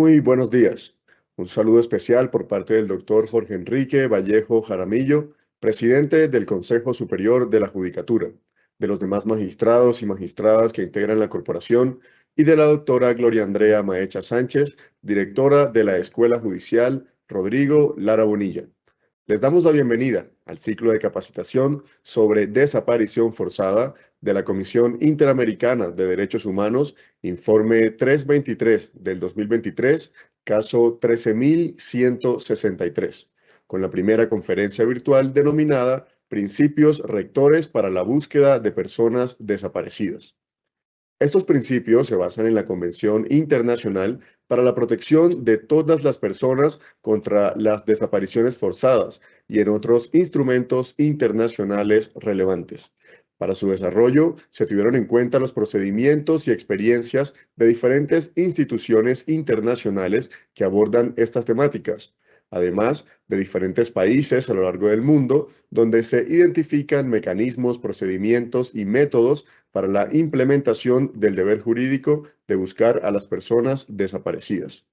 Muy buenos días. Un saludo especial por parte del doctor Jorge Enrique Vallejo Jaramillo, presidente del Consejo Superior de la Judicatura, de los demás magistrados y magistradas que integran la corporación y de la doctora Gloria Andrea Maecha Sánchez, directora de la Escuela Judicial Rodrigo Lara Bonilla. Les damos la bienvenida al ciclo de capacitación sobre desaparición forzada de la Comisión Interamericana de Derechos Humanos, informe 323 del 2023, caso 13.163, con la primera conferencia virtual denominada Principios Rectores para la Búsqueda de Personas Desaparecidas. Estos principios se basan en la Convención Internacional para la Protección de todas las personas contra las desapariciones forzadas y en otros instrumentos internacionales relevantes. Para su desarrollo, se tuvieron en cuenta los procedimientos y experiencias de diferentes instituciones internacionales que abordan estas temáticas, además de diferentes países a lo largo del mundo, donde se identifican mecanismos, procedimientos y métodos para la implementación del deber jurídico de buscar a las personas desaparecidas.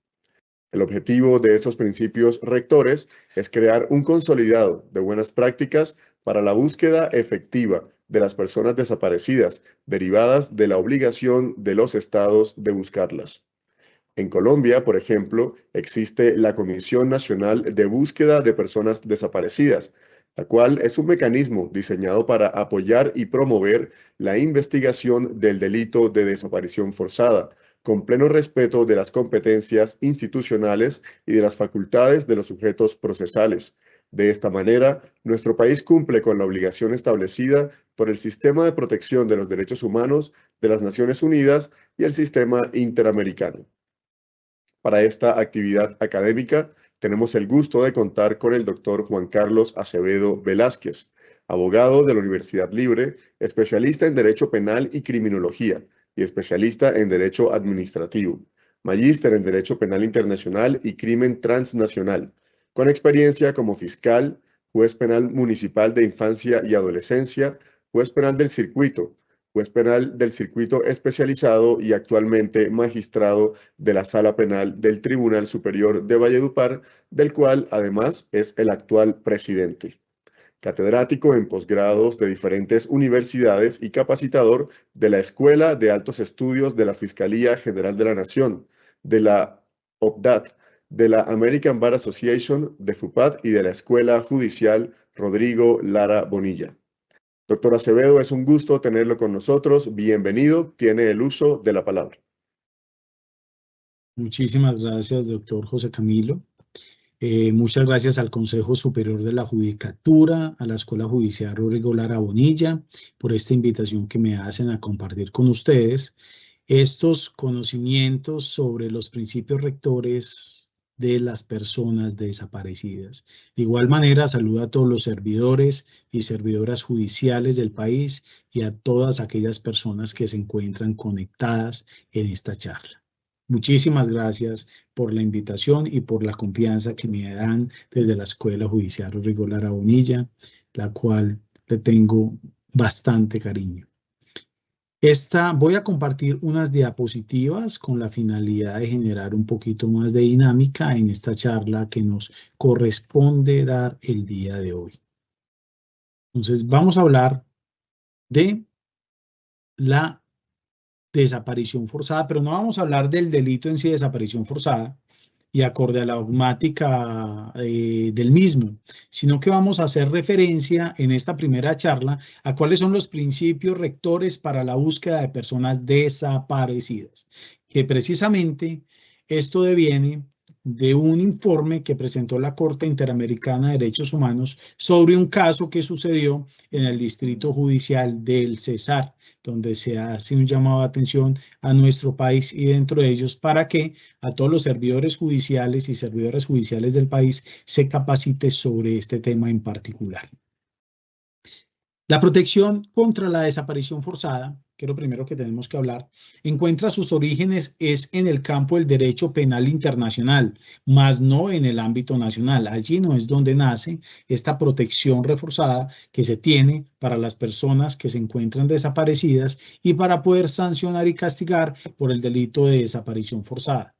El objetivo de estos principios rectores es crear un consolidado de buenas prácticas para la búsqueda efectiva de las personas desaparecidas derivadas de la obligación de los estados de buscarlas. En Colombia, por ejemplo, existe la Comisión Nacional de Búsqueda de Personas Desaparecidas, la cual es un mecanismo diseñado para apoyar y promover la investigación del delito de desaparición forzada, con pleno respeto de las competencias institucionales y de las facultades de los sujetos procesales. De esta manera, nuestro país cumple con la obligación establecida por el Sistema de Protección de los Derechos Humanos de las Naciones Unidas y el Sistema Interamericano. Para esta actividad académica tenemos el gusto de contar con el doctor Juan Carlos Acevedo Velázquez, abogado de la Universidad Libre, especialista en Derecho Penal y Criminología y especialista en Derecho Administrativo, magíster en Derecho Penal Internacional y Crimen Transnacional, con experiencia como fiscal, juez penal municipal de infancia y adolescencia, juez penal del circuito especializado y actualmente magistrado de la Sala Penal del Tribunal Superior de Valledupar, del cual además es el actual presidente. Catedrático en posgrados de diferentes universidades y capacitador de la Escuela de Altos Estudios de la Fiscalía General de la Nación, de la OPDAT, de la American Bar Association, de FUPAD y de la Escuela Judicial Rodrigo Lara Bonilla. Doctor Acevedo, es un gusto tenerlo con nosotros. Bienvenido, tiene el uso de la palabra. Muchísimas gracias, doctor José Camilo. Muchas gracias al Consejo Superior de la Judicatura, a la Escuela Judicial Rodrigo Lara Bonilla, por esta invitación que me hacen a compartir con ustedes estos conocimientos sobre los principios rectores de las personas desaparecidas. De igual manera, saludo a todos los servidores y servidoras judiciales del país y a todas aquellas personas que se encuentran conectadas en esta charla. Muchísimas gracias por la invitación y por la confianza que me dan desde la Escuela Judicial Rodrigo Lara Bonilla, la cual le tengo bastante cariño. Voy a compartir unas diapositivas con la finalidad de generar un poquito más de dinámica en esta charla que nos corresponde dar el día de hoy. Entonces, vamos a hablar de la desaparición forzada, pero no vamos a hablar del delito en sí de desaparición forzada y acorde a la dogmática del mismo, sino que vamos a hacer referencia en esta primera charla a cuáles son los principios rectores para la búsqueda de personas desaparecidas, que precisamente esto deviene de un informe que presentó la Corte Interamericana de Derechos Humanos sobre un caso que sucedió en el Distrito Judicial del Cesar, donde se hace un llamado de atención a nuestro país y dentro de ellos para que a todos los servidores judiciales y servidoras judiciales del país se capacite sobre este tema en particular. La protección contra la desaparición forzada, que es lo primero que tenemos que hablar, encuentra sus orígenes es en el campo del derecho penal internacional, más no en el ámbito nacional. Allí no es donde nace esta protección reforzada que se tiene para las personas que se encuentran desaparecidas y para poder sancionar y castigar por el delito de desaparición forzada.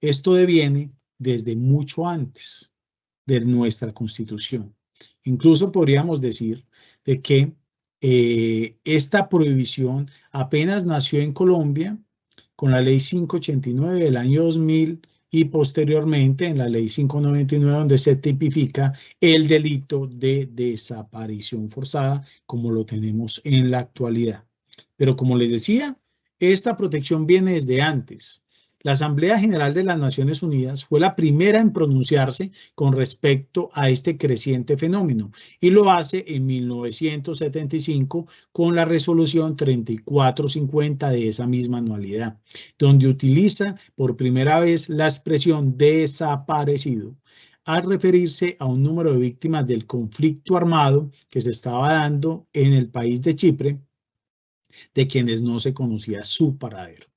esto deviene desde mucho antes de nuestra Constitución. Incluso podríamos decir de que esta prohibición apenas nació en Colombia con la ley 589 del año 2000 y posteriormente en la ley 599 donde se tipifica el delito de desaparición forzada como lo tenemos en la actualidad. Pero como les decía, esta protección viene desde antes. La Asamblea General de las Naciones Unidas fue la primera en pronunciarse con respecto a este creciente fenómeno y lo hace en 1975 con la resolución 3450 de esa misma anualidad, donde utiliza por primera vez la expresión desaparecido al referirse a un número de víctimas del conflicto armado que se estaba dando en el país de Chipre, de quienes no se conocía su paradero.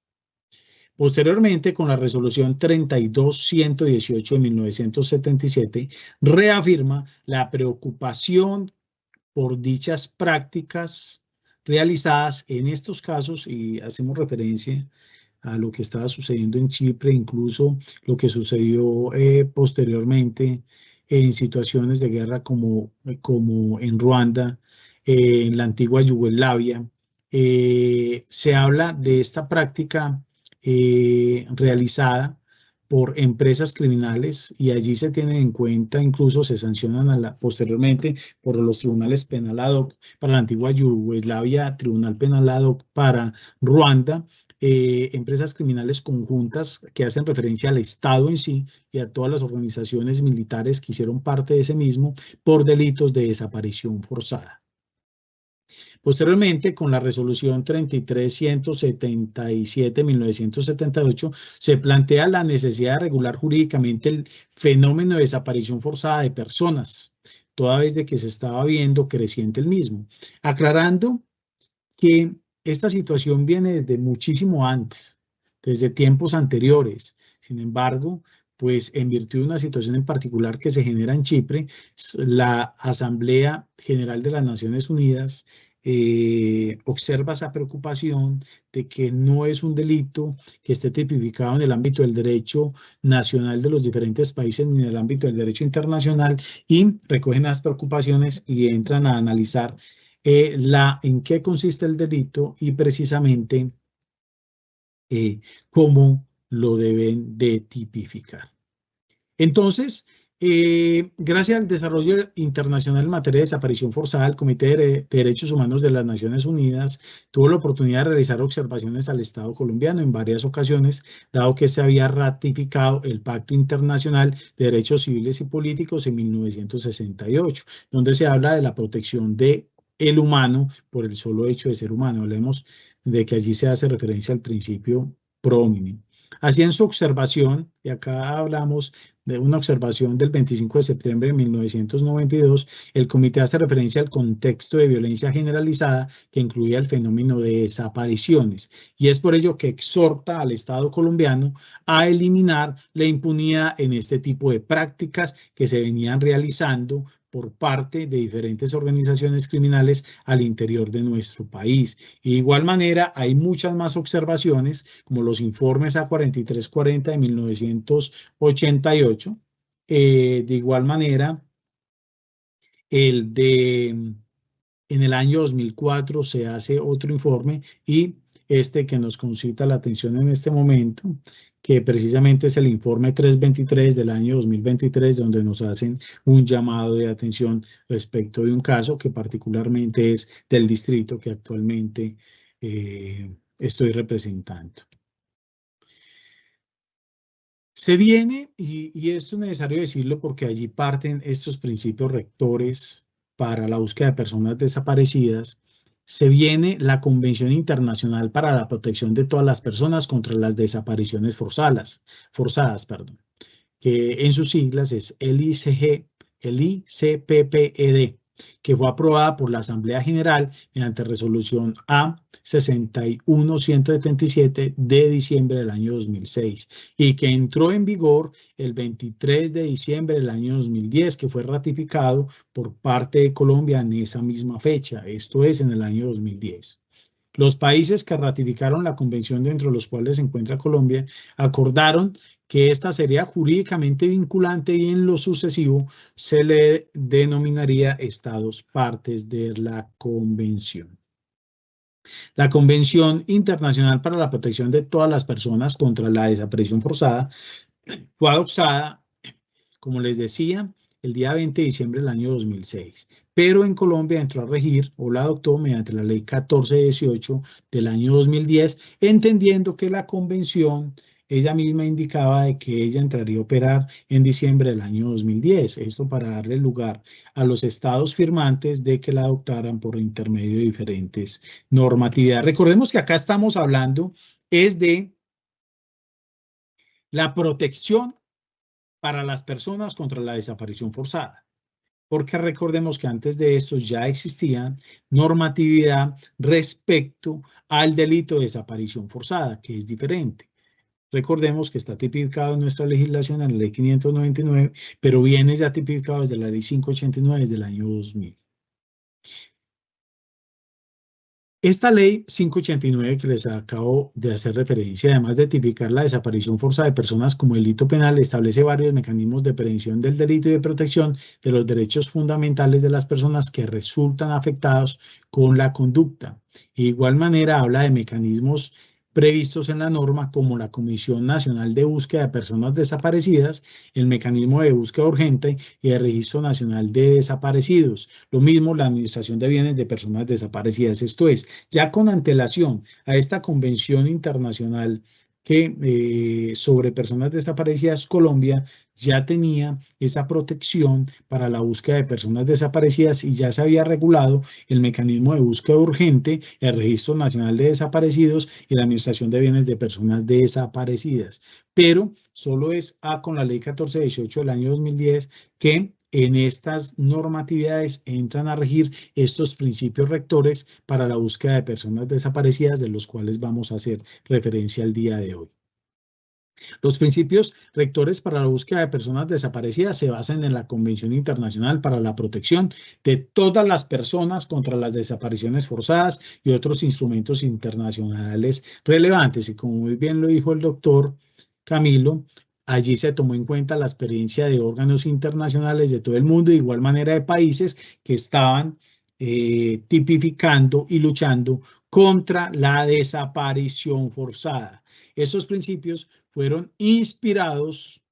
Posteriormente, con la resolución 32118 de 1977, reafirma la preocupación por dichas prácticas realizadas en estos casos y hacemos referencia a lo que estaba sucediendo en Chipre, incluso lo que sucedió posteriormente en situaciones de guerra como en Ruanda, en la antigua Yugoslavia. Se habla de esta práctica realizada por empresas criminales y allí se tienen en cuenta, incluso se sancionan posteriormente por los tribunales penal ad hoc para la antigua Yugoslavia, tribunal penal ad hoc para Ruanda, empresas criminales conjuntas que hacen referencia al Estado en sí y a todas las organizaciones militares que hicieron parte de ese mismo por delitos de desaparición forzada. Posteriormente, con la resolución 33177 de 1978, se plantea la necesidad de regular jurídicamente el fenómeno de desaparición forzada de personas, toda vez de que se estaba viendo creciente el mismo, aclarando que esta situación viene desde muchísimo antes, desde tiempos anteriores. Sin embargo, pues en virtud de una situación en particular que se genera en Chipre, la Asamblea General de las Naciones Unidas observa esa preocupación de que no es un delito que esté tipificado en el ámbito del derecho nacional de los diferentes países ni en el ámbito del derecho internacional y recogen las preocupaciones y entran a analizar en qué consiste el delito y precisamente cómo lo deben de tipificar. Entonces, gracias al desarrollo internacional en materia de desaparición forzada, el Comité de Derechos Humanos de las Naciones Unidas tuvo la oportunidad de realizar observaciones al Estado colombiano en varias ocasiones, dado que se había ratificado el Pacto Internacional de Derechos Civiles y Políticos en 1968, donde se habla de la protección del humano por el solo hecho de ser humano. Hablemos de que allí se hace referencia al principio pro hominem. Así en su observación, y acá hablamos de una observación del 25 de septiembre de 1992, el comité hace referencia al contexto de violencia generalizada que incluía el fenómeno de desapariciones y es por ello que exhorta al Estado colombiano a eliminar la impunidad en este tipo de prácticas que se venían realizando por parte de diferentes organizaciones criminales al interior de nuestro país. Y de igual manera, hay muchas más observaciones, como los informes A4340 de 1988. De igual manera, en el año 2004 se hace otro informe y este que nos concita la atención en este momento, que precisamente es el informe 323 del año 2023, donde nos hacen un llamado de atención respecto de un caso que particularmente es del distrito que actualmente estoy representando. Se viene, y esto es necesario decirlo porque allí parten estos principios rectores para la búsqueda de personas desaparecidas, se viene la Convención Internacional para la Protección de todas las personas contra las desapariciones forzadas, que en sus siglas es el ICPPED, que fue aprobada por la Asamblea General mediante resolución A61177 de diciembre del año 2006 y que entró en vigor el 23 de diciembre del año 2010, que fue ratificado por parte de Colombia en esa misma fecha, esto es en el año 2010. Los países que ratificaron la convención, dentro de los cuales se encuentra Colombia, acordaron que esta sería jurídicamente vinculante y en lo sucesivo se le denominaría estados partes de la convención. La Convención Internacional para la Protección de todas las personas contra la desaparición forzada fue adoptada, como les decía, el día 20 de diciembre del año 2006, pero en Colombia entró a regir o la adoptó mediante la ley 1418 del año 2010, entendiendo que la convención ella misma indicaba de que ella entraría a operar en diciembre del año 2010, esto para darle lugar a los estados firmantes de que la adoptaran por intermedio de diferentes normatividades. Recordemos que acá estamos hablando es de la protección para las personas contra la desaparición forzada, porque recordemos que antes de esto ya existía normatividad respecto al delito de desaparición forzada, que es diferente. Recordemos que está tipificado en nuestra legislación en la ley 599, pero viene ya tipificado desde la ley 589 desde el año 2000. Esta ley 589 que les acabo de hacer referencia, además de tipificar la desaparición forzada de personas como delito penal, establece varios mecanismos de prevención del delito y de protección de los derechos fundamentales de las personas que resultan afectados con la conducta. De igual manera, habla de mecanismos previstos en la norma como la Comisión Nacional de Búsqueda de Personas Desaparecidas, el Mecanismo de Búsqueda Urgente y el Registro Nacional de Desaparecidos. Lo mismo la Administración de Bienes de Personas Desaparecidas. Esto es, ya con antelación a esta Convención Internacional que sobre personas desaparecidas, Colombia ya tenía esa protección para la búsqueda de personas desaparecidas y ya se había regulado el mecanismo de búsqueda urgente, el Registro Nacional de Desaparecidos y la Administración de Bienes de Personas Desaparecidas. Pero solo es con la Ley 1418 del año 2010 que en estas normatividades entran a regir estos principios rectores para la búsqueda de personas desaparecidas, de los cuales vamos a hacer referencia el día de hoy. Los principios rectores para la búsqueda de personas desaparecidas se basan en la Convención Internacional para la Protección de todas las personas contra las desapariciones forzadas y otros instrumentos internacionales relevantes. Y como muy bien lo dijo el doctor Camilo, allí se tomó en cuenta la experiencia de órganos internacionales de todo el mundo, de igual manera de países que estaban tipificando y luchando contra la desaparición forzada. Esos principios fueron inspirados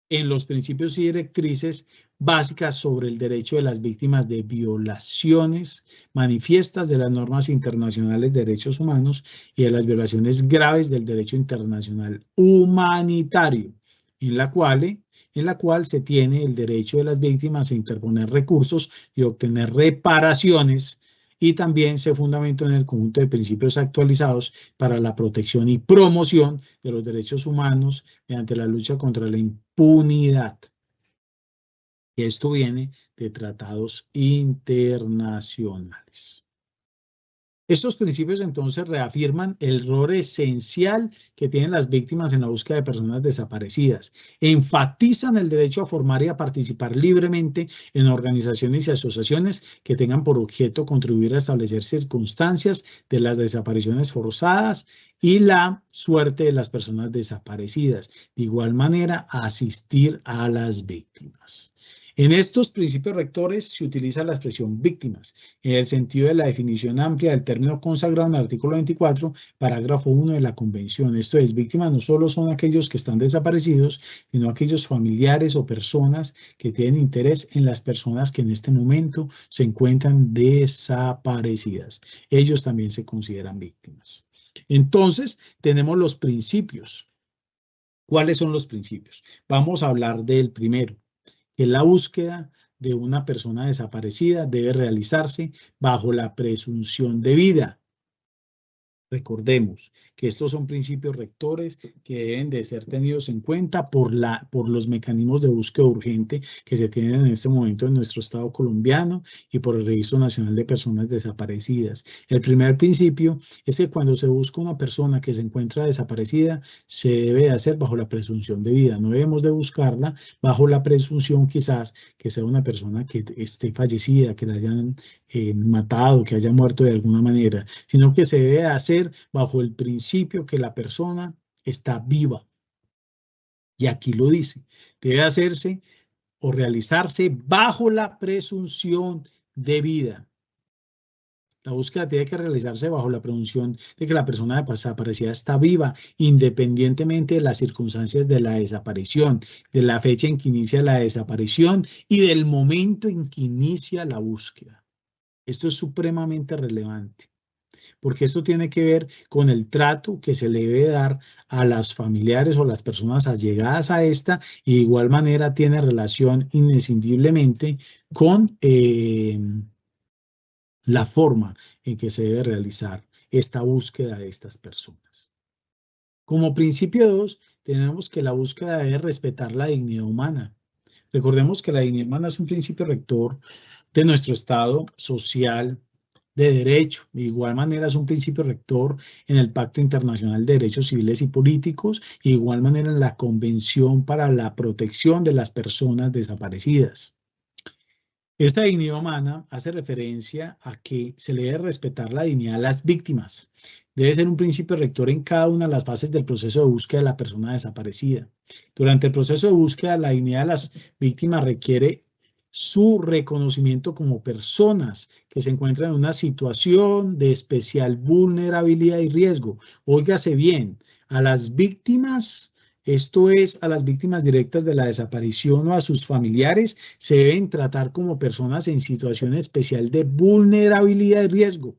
en los principios y directrices básicas sobre el derecho de las víctimas de violaciones manifiestas de las normas internacionales de derechos humanos y de las violaciones graves del derecho internacional humanitario, en la cual se tiene el derecho de las víctimas a interponer recursos y obtener reparaciones, y también se fundamentó en el conjunto de principios actualizados para la protección y promoción de los derechos humanos mediante la lucha contra la impunidad. Y esto viene de tratados internacionales. Estos principios entonces reafirman el rol esencial que tienen las víctimas en la búsqueda de personas desaparecidas, enfatizan el derecho a formar y a participar libremente en organizaciones y asociaciones que tengan por objeto contribuir a establecer circunstancias de las desapariciones forzadas y la suerte de las personas desaparecidas. De igual manera, asistir a las víctimas. En estos principios rectores se utiliza la expresión víctimas, en el sentido de la definición amplia del término consagrado en el artículo 24, parágrafo 1 de la Convención. Esto es, víctimas no solo son aquellos que están desaparecidos, sino aquellos familiares o personas que tienen interés en las personas que en este momento se encuentran desaparecidas. Ellos también se consideran víctimas. Entonces, tenemos los principios. ¿Cuáles son los principios? Vamos a hablar del primero, que la búsqueda de una persona desaparecida debe realizarse bajo la presunción de vida. Recordemos que estos son principios rectores que deben de ser tenidos en cuenta por los mecanismos de búsqueda urgente que se tienen en este momento en nuestro Estado colombiano y por el Registro Nacional de Personas Desaparecidas. El primer principio es que cuando se busca una persona que se encuentra desaparecida, se debe de hacer bajo la presunción de vida. No debemos de buscarla bajo la presunción quizás que sea una persona que esté fallecida, que la hayan matado, que haya muerto de alguna manera, sino que se debe hacer bajo el principio que la persona está viva, Y aquí lo dice, debe hacerse o realizarse bajo la presunción de vida. La búsqueda tiene que realizarse bajo la presunción de que la persona desaparecida está viva, independientemente de las circunstancias de la desaparición, de la fecha en que inicia la desaparición y del momento en que inicia la búsqueda. Esto es supremamente relevante, porque esto tiene que ver con el trato que se le debe dar a las familiares o las personas allegadas a esta, y de igual manera tiene relación inescindiblemente con la forma en que se debe realizar esta búsqueda de estas personas. Como principio 2, tenemos que la búsqueda debe respetar la dignidad humana. Recordemos que la dignidad humana es un principio rector de nuestro Estado social de derecho. De igual manera es un principio rector en el Pacto Internacional de Derechos Civiles y Políticos y de igual manera en la Convención para la Protección de las Personas Desaparecidas. Esta dignidad humana hace referencia a que se le debe respetar la dignidad a las víctimas. Debe ser un principio rector en cada una de las fases del proceso de búsqueda de la persona desaparecida. Durante el proceso de búsqueda, la dignidad de las víctimas requiere su reconocimiento como personas que se encuentran en una situación de especial vulnerabilidad y riesgo. Óigase bien, a las víctimas, esto es, a las víctimas directas de la desaparición o a sus familiares, se deben tratar como personas en situación especial de vulnerabilidad y riesgo.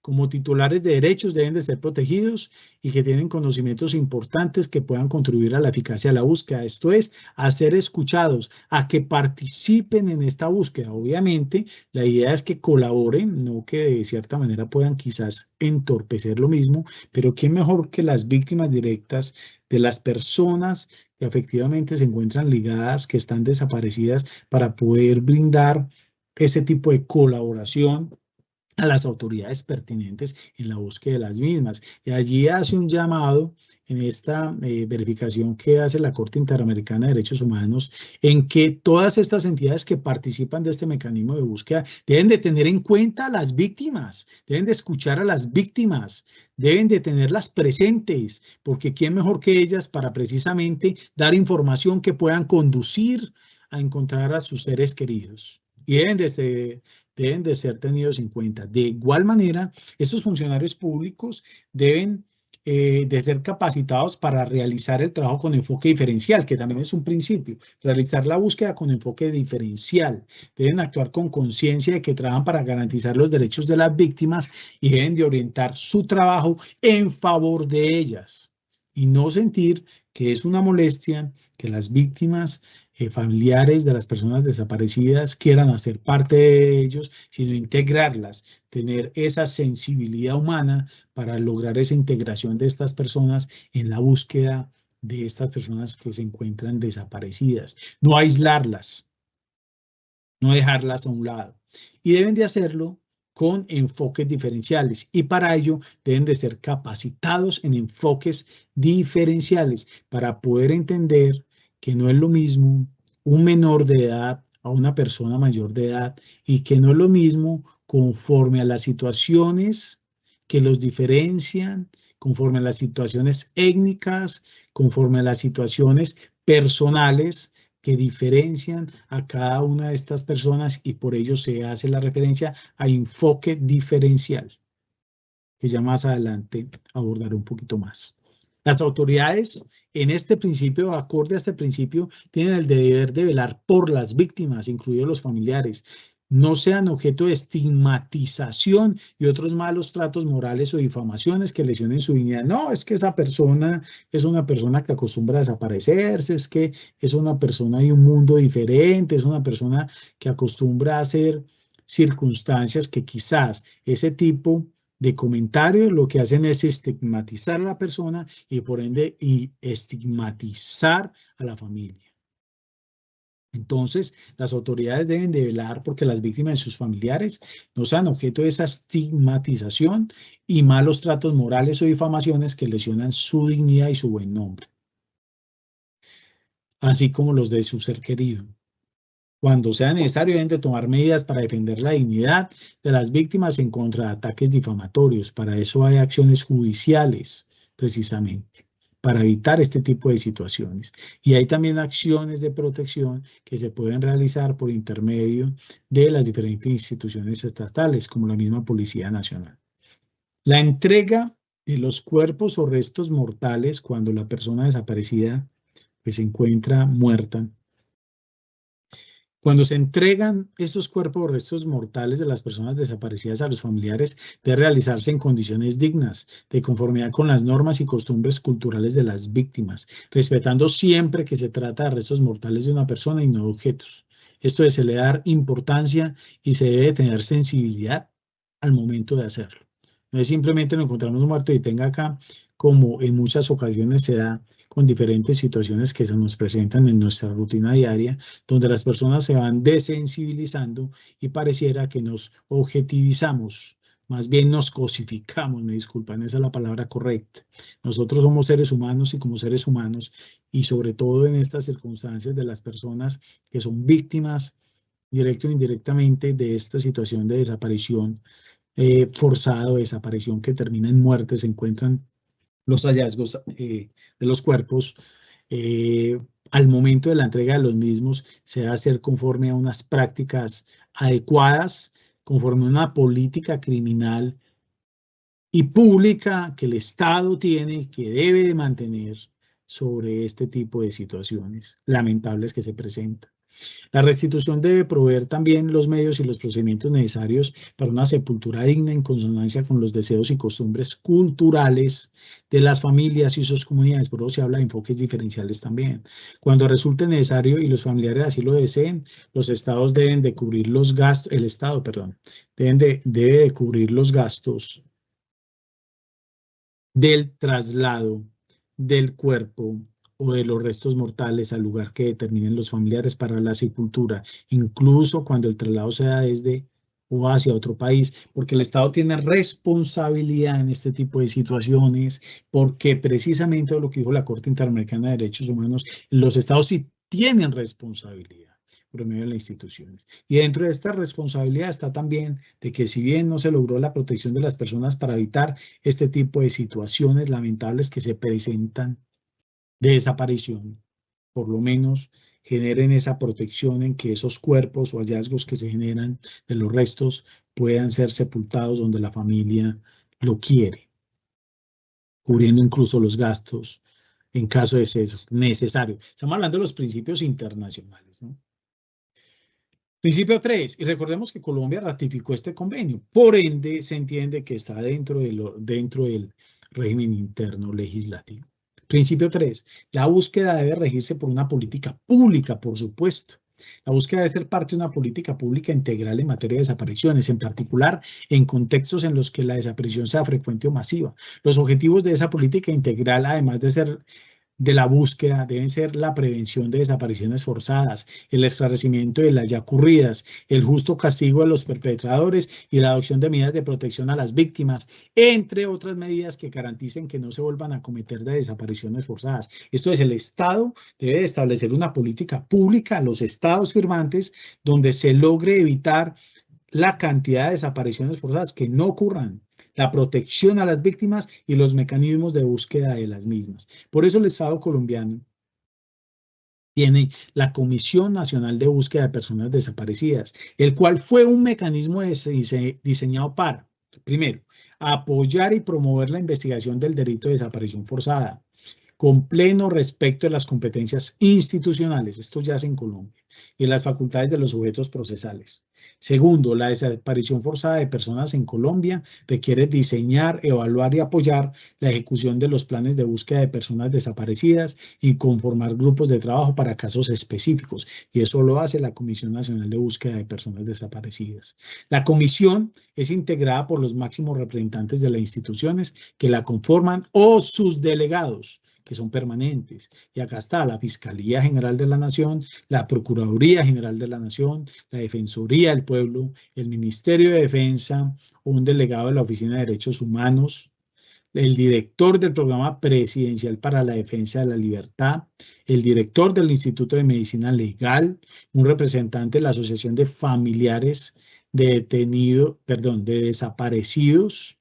Como titulares de derechos deben de ser protegidos y que tienen conocimientos importantes que puedan contribuir a la eficacia de la búsqueda. Esto es, a ser escuchados, a que participen en esta búsqueda. Obviamente, la idea es que colaboren, no que de cierta manera puedan quizás entorpecer lo mismo, pero qué mejor que las víctimas directas de las personas que efectivamente se encuentran ligadas, que están desaparecidas, para poder brindar ese tipo de colaboración a las autoridades pertinentes en la búsqueda de las mismas. Y allí hace un llamado en esta verificación que hace la Corte Interamericana de Derechos Humanos, en que todas estas entidades que participan de este mecanismo de búsqueda deben de tener en cuenta a las víctimas, deben de escuchar a las víctimas, deben de tenerlas presentes, porque ¿quién mejor que ellas para precisamente dar información que puedan conducir a encontrar a sus seres queridos? Y deben de ser tenidos en cuenta. De igual manera, estos funcionarios públicos deben de ser capacitados para realizar el trabajo con enfoque diferencial, que también es un principio, realizar la búsqueda con enfoque diferencial. Deben actuar con conciencia de que trabajan para garantizar los derechos de las víctimas y deben de orientar su trabajo en favor de ellas y no sentir que es una molestia que las víctimas familiares de las personas desaparecidas quieran hacer parte de ellos, sino integrarlas, tener esa sensibilidad humana para lograr esa integración de estas personas en la búsqueda de estas personas que se encuentran desaparecidas. No aislarlas, no dejarlas a un lado. Y deben de hacerlo con enfoques diferenciales y para ello deben de ser capacitados en enfoques diferenciales para poder entender que no es lo mismo un menor de edad a una persona mayor de edad y que no es lo mismo conforme a las situaciones que los diferencian, conforme a las situaciones étnicas, conforme a las situaciones personales que diferencian a cada una de estas personas y por ello se hace la referencia a enfoque diferencial, que ya más adelante abordaré un poquito más. Las autoridades en este principio, acorde a este principio, tienen el deber de velar por las víctimas, incluidos los familiares, no sean objeto de estigmatización y otros malos tratos morales o difamaciones que lesionen su dignidad. No, es que esa persona es una persona que acostumbra a desaparecerse, es que es una persona de un mundo diferente, es una persona que acostumbra a hacer circunstancias que quizás ese tipo de comentarios lo que hacen es estigmatizar a la persona y por ende y estigmatizar a la familia. Entonces, las autoridades deben de velar porque las víctimas y sus familiares no sean objeto de esa estigmatización y malos tratos morales o difamaciones que lesionan su dignidad y su buen nombre, así como los de su ser querido. Cuando sea necesario, deben de tomar medidas para defender la dignidad de las víctimas en contra de ataques difamatorios. Para eso hay acciones judiciales, precisamente. para evitar este tipo de situaciones. Y hay también acciones de protección que se pueden realizar por intermedio de las diferentes instituciones estatales, como la misma Policía Nacional. La entrega de los cuerpos o restos mortales cuando la persona desaparecida pues, se encuentra muerta. Cuando se entregan estos cuerpos o restos mortales de las personas desaparecidas a los familiares, debe realizarse en condiciones dignas, de conformidad con las normas y costumbres culturales de las víctimas, respetando siempre que se trata de restos mortales de una persona y no de objetos. Esto se le da importancia y se debe tener sensibilidad al momento de hacerlo. No es simplemente nos encontramos muerto y tenga acá, como en muchas ocasiones se da con diferentes situaciones que se nos presentan en nuestra rutina diaria, donde las personas se van desensibilizando y pareciera que nos objetivizamos, más bien nos cosificamos, me disculpan, esa es la palabra correcta. Nosotros somos seres humanos y como seres humanos, y sobre todo en estas circunstancias de las personas que son víctimas, directo o indirectamente, de esta situación de desaparición forzada o desaparición que termina en muerte, se encuentran los hallazgos de los cuerpos, al momento de la entrega de los mismos, se debe hacer conforme a unas prácticas adecuadas, conforme a una política criminal y pública que el Estado tiene, que debe de mantener sobre este tipo de situaciones lamentables que se presentan. La restitución debe proveer también los medios y los procedimientos necesarios para una sepultura digna en consonancia con los deseos y costumbres culturales de las familias y sus comunidades. Por eso se habla de enfoques diferenciales también. Cuando resulte necesario y los familiares así lo deseen, los estados deben de cubrir los gastos, el Estado, perdón, debe de cubrir los gastos del traslado del cuerpo o de los restos mortales al lugar que determinen los familiares para la sepultura, incluso cuando el traslado sea desde o hacia otro país, porque el Estado tiene responsabilidad en este tipo de situaciones, porque precisamente lo que dijo la Corte Interamericana de Derechos Humanos, los Estados sí tienen responsabilidad por medio de las instituciones. Y dentro de esta responsabilidad está también de que si bien no se logró la protección de las personas para evitar este tipo de situaciones lamentables que se presentan de desaparición, por lo menos generen esa protección en que esos cuerpos o hallazgos que se generan de los restos puedan ser sepultados donde la familia lo quiere, cubriendo incluso los gastos en caso de ser necesario. Estamos hablando de los principios internacionales, ¿no? Principio 3, y recordemos que Colombia ratificó este convenio, por ende se entiende que está dentro del régimen interno legislativo. Principio 3, la búsqueda debe regirse por una política pública, por supuesto. La búsqueda debe ser parte de una política pública integral en materia de desapariciones, en particular en contextos en los que la desaparición sea frecuente o masiva. Los objetivos de esa política integral, además de ser de la búsqueda, deben ser la prevención de desapariciones forzadas, el esclarecimiento de las ya ocurridas, el justo castigo de los perpetradores y la adopción de medidas de protección a las víctimas, entre otras medidas que garanticen que no se vuelvan a cometer de desapariciones forzadas. Esto es, el Estado debe establecer una política pública, los estados firmantes, donde se logre evitar la cantidad de desapariciones forzadas que no ocurran, la protección a las víctimas y los mecanismos de búsqueda de las mismas. Por eso el Estado colombiano tiene la Comisión Nacional de Búsqueda de Personas Desaparecidas, el cual fue un mecanismo diseñado para, primero, apoyar y promover la investigación del delito de desaparición forzada, con pleno respeto de las competencias institucionales, esto ya es en Colombia, y las facultades de los sujetos procesales. Segundo, la desaparición forzada de personas en Colombia requiere diseñar, evaluar y apoyar la ejecución de los planes de búsqueda de personas desaparecidas y conformar grupos de trabajo para casos específicos, y eso lo hace la Comisión Nacional de Búsqueda de Personas Desaparecidas. La comisión es integrada por los máximos representantes de las instituciones que la conforman o sus delegados, que son permanentes. Y acá está la Fiscalía General de la Nación, la Procuraduría General de la Nación, la Defensoría del Pueblo, el Ministerio de Defensa, un delegado de la Oficina de Derechos Humanos, el director del Programa Presidencial para la Defensa de la Libertad, el director del Instituto de Medicina Legal, un representante de la Asociación de Familiares de desaparecidos,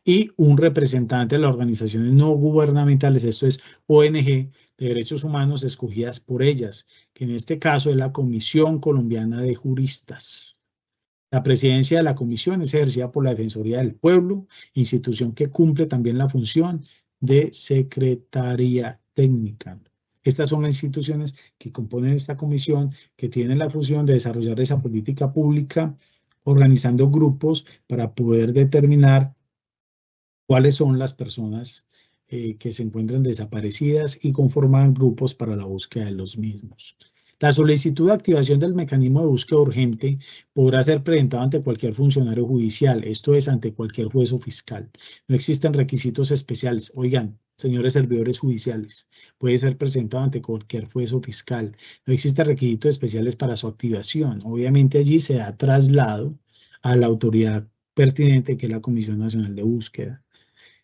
y un representante de las organizaciones no gubernamentales, esto es ONG, de derechos humanos escogidas por ellas, que en este caso es la Comisión Colombiana de Juristas. La presidencia de la comisión es ejercida por la Defensoría del Pueblo, institución que cumple también la función de secretaría técnica. Estas son las instituciones que componen esta comisión, que tienen la función de desarrollar esa política pública, organizando grupos para poder determinar cuáles son las personas que se encuentran desaparecidas y conforman grupos para la búsqueda de los mismos. La solicitud de activación del mecanismo de búsqueda urgente podrá ser presentada ante cualquier funcionario judicial, esto es, ante cualquier juez o fiscal. No existen requisitos especiales. Oigan, señores servidores judiciales, puede ser presentado ante cualquier juez o fiscal. No existen requisitos especiales para su activación. Obviamente allí se da traslado a la autoridad pertinente, que es la Comisión Nacional de Búsqueda.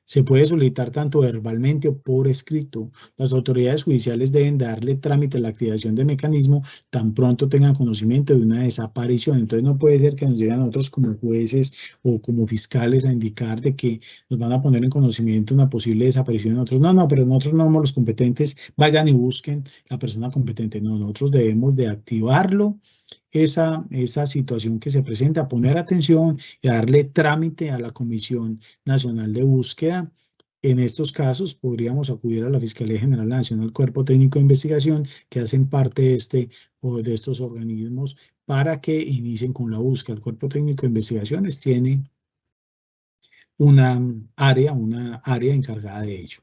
Se puede solicitar tanto verbalmente o por escrito. Las autoridades judiciales deben darle trámite a la activación del mecanismo tan pronto tengan conocimiento de una desaparición. Entonces no puede ser que nos lleguen a nosotros como jueces o como fiscales a indicar de que nos van a poner en conocimiento una posible desaparición de nosotros. No, pero nosotros no somos los competentes, vayan y busquen la persona competente. No, nosotros debemos de activarlo. Esa situación que se presenta, poner atención y darle trámite a la Comisión Nacional de Búsqueda. En estos casos podríamos acudir a la Fiscalía General Nacional, Cuerpo Técnico de Investigación, que hacen parte de estos organismos para que inicien con la búsqueda. El Cuerpo Técnico de Investigaciones tiene una área encargada de ello.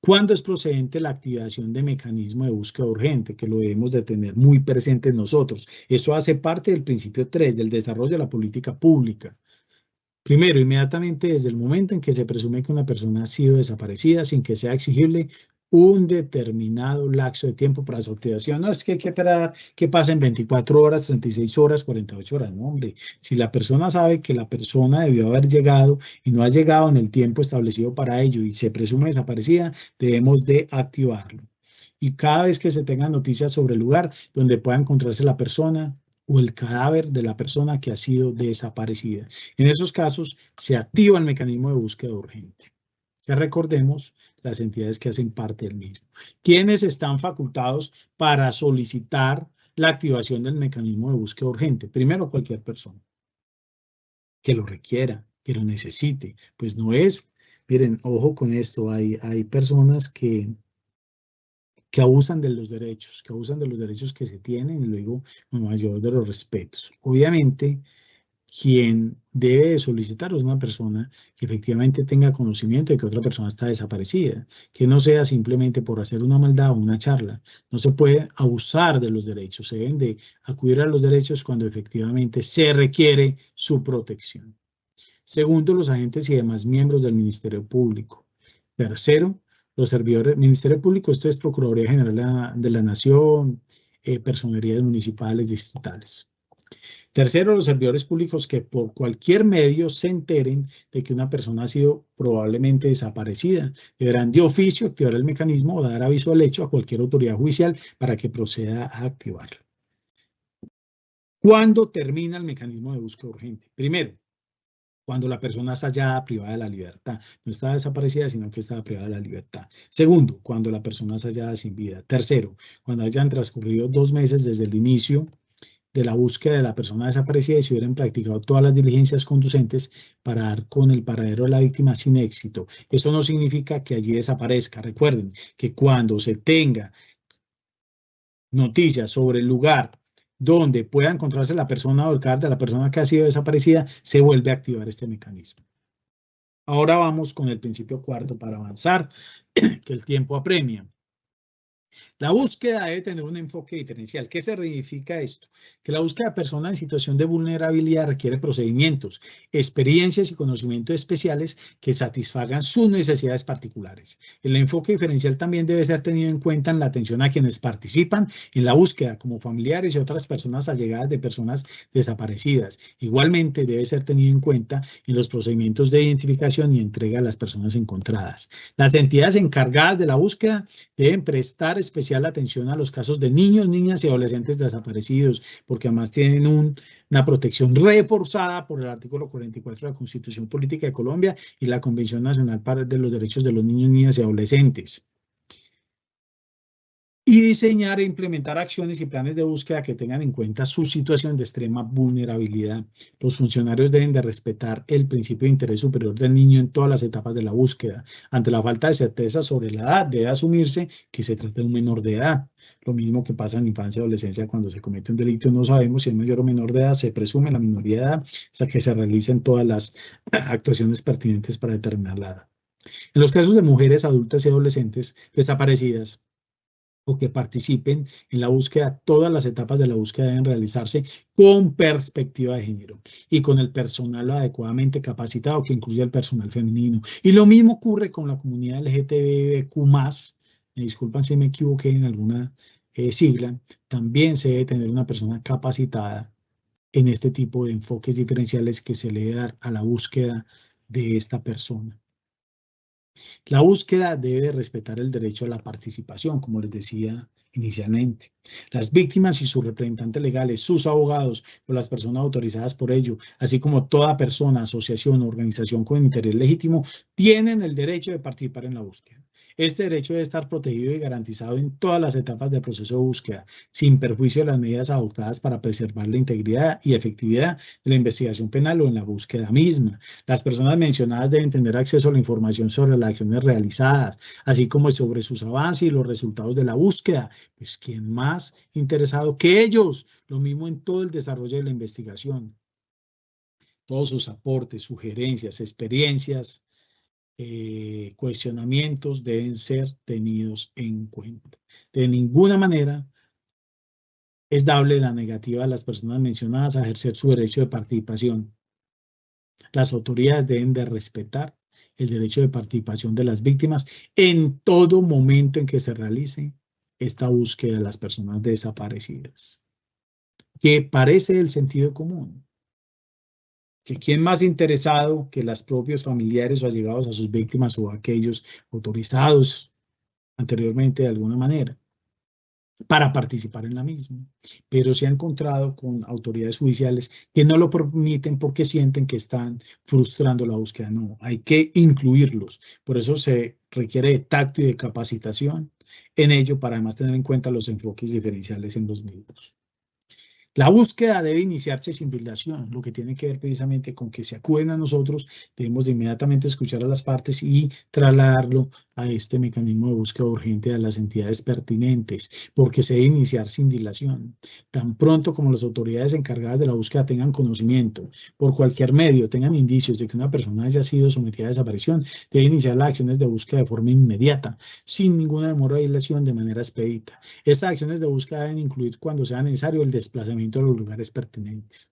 ¿Cuándo es procedente la activación de mecanismo de búsqueda urgente? Que lo debemos de tener muy presente nosotros. Eso hace parte del principio 3, del desarrollo de la política pública. Primero, inmediatamente desde el momento en que se presume que una persona ha sido desaparecida sin que sea exigible un determinado lapso de tiempo para su activación. No, es que hay que esperar que pasen 24 horas, 36 horas, 48 horas. No, hombre, si la persona sabe que la persona debió haber llegado y no ha llegado en el tiempo establecido para ello y se presume desaparecida, debemos de activarlo. Y cada vez que se tengan noticias sobre el lugar donde pueda encontrarse la persona o el cadáver de la persona que ha sido desaparecida. En esos casos se activa el mecanismo de búsqueda urgente. Ya recordemos las entidades que hacen parte del mismo. ¿Quiénes están facultados para solicitar la activación del mecanismo de búsqueda urgente? Primero, cualquier persona que lo requiera, que lo necesite. Pues no es, miren, ojo con esto, hay personas que abusan de los derechos, que se tienen y luego con mayor de los respetos. Obviamente, quien debe de solicitar es una persona que efectivamente tenga conocimiento de que otra persona está desaparecida, que no sea simplemente por hacer una maldad o una charla. No se puede abusar de los derechos, se deben de acudir a los derechos cuando efectivamente se requiere su protección. Segundo, los agentes y demás miembros del Ministerio Público. Tercero, los servidores del Ministerio Público, esto es Procuraduría General de la Nación, personerías municipales, distritales. Tercero, los servidores públicos que por cualquier medio se enteren de que una persona ha sido probablemente desaparecida, deberán de oficio activar el mecanismo o dar aviso al hecho a cualquier autoridad judicial para que proceda a activarlo. ¿Cuándo termina el mecanismo de búsqueda urgente? Primero, cuando la persona está hallada privada de la libertad. No estaba desaparecida, sino que estaba privada de la libertad. Segundo, cuando la persona está hallada sin vida. Tercero, cuando hayan transcurrido 2 meses desde el inicio de la búsqueda de la persona desaparecida y se hubieran practicado todas las diligencias conducentes para dar con el paradero de la víctima sin éxito. Eso no significa que allí desaparezca. Recuerden que cuando se tenga noticias sobre el lugar donde pueda encontrarse la persona o el cadáver de la persona que ha sido desaparecida, se vuelve a activar este mecanismo. Ahora vamos con el principio cuarto para avanzar, que el tiempo apremia. La búsqueda debe tener un enfoque diferencial. ¿Qué significa esto? Que la búsqueda de personas en situación de vulnerabilidad requiere procedimientos, experiencias y conocimientos especiales que satisfagan sus necesidades particulares. El enfoque diferencial también debe ser tenido en cuenta en la atención a quienes participan en la búsqueda, como familiares y otras personas allegadas de personas desaparecidas. Igualmente debe ser tenido en cuenta en los procedimientos de identificación y entrega a las personas encontradas. Las entidades encargadas de la búsqueda deben prestar prestar especial atención a los casos de niños, niñas y adolescentes desaparecidos, porque además tienen una protección reforzada por el artículo 44 de la Constitución Política de Colombia y la Convención Nacional de los Derechos de los Niños, Niñas y Adolescentes. Y diseñar e implementar acciones y planes de búsqueda que tengan en cuenta su situación de extrema vulnerabilidad. Los funcionarios deben de respetar el principio de interés superior del niño en todas las etapas de la búsqueda. Ante la falta de certeza sobre la edad, debe asumirse que se trata de un menor de edad. Lo mismo que pasa en infancia y adolescencia cuando se comete un delito, no sabemos si es mayor o menor de edad, se presume la minoría de edad hasta que se realicen todas las actuaciones pertinentes para determinar la edad. En los casos de mujeres adultas y adolescentes desaparecidas, o que participen en la búsqueda, todas las etapas de la búsqueda deben realizarse con perspectiva de género y con el personal adecuadamente capacitado, que incluye el personal femenino. Y lo mismo ocurre con la comunidad LGTBIQ+, me disculpan si me equivoqué en alguna sigla, también se debe tener una persona capacitada en este tipo de enfoques diferenciales que se le debe dar a la búsqueda de esta persona. La búsqueda debe respetar el derecho a la participación, como les decía inicialmente. Las víctimas y sus representantes legales, sus abogados o las personas autorizadas por ello, así como toda persona, asociación o organización con interés legítimo, tienen el derecho de participar en la búsqueda. Este derecho debe estar protegido y garantizado en todas las etapas del proceso de búsqueda, sin perjuicio de las medidas adoptadas para preservar la integridad y efectividad de la investigación penal o en la búsqueda misma. Las personas mencionadas deben tener acceso a la información sobre las acciones realizadas, así como sobre sus avances y los resultados de la búsqueda. Pues, ¿quién más interesado que ellos? Lo mismo en todo el desarrollo de la investigación. Todos sus aportes, sugerencias, experiencias, cuestionamientos deben ser tenidos en cuenta. De ninguna manera es dable la negativa de las personas mencionadas a ejercer su derecho de participación. Las autoridades deben de respetar el derecho de participación de las víctimas en todo momento en que se realice esta búsqueda de las personas desaparecidas. Que parece el sentido común. Que quién más interesado que los propios familiares o allegados a sus víctimas o aquellos autorizados anteriormente de alguna manera para participar en la misma, pero se ha encontrado con autoridades judiciales que no lo permiten porque sienten que están frustrando la búsqueda. No, hay que incluirlos. Por eso se requiere de tacto y de capacitación en ello para además tener en cuenta los enfoques diferenciales en los mismos. La búsqueda debe iniciarse sin dilación, lo que tiene que ver precisamente con que se acuden a nosotros, debemos de inmediatamente escuchar a las partes y trasladarlo a este mecanismo de búsqueda urgente a las entidades pertinentes, porque se debe iniciar sin dilación. Tan pronto como las autoridades encargadas de la búsqueda tengan conocimiento, por cualquier medio, tengan indicios de que una persona haya sido sometida a desaparición, debe iniciar las acciones de búsqueda de forma inmediata, sin ninguna demora o dilación, de manera expedita. Estas acciones de búsqueda deben incluir, cuando sea necesario, el desplazamiento a los lugares pertinentes.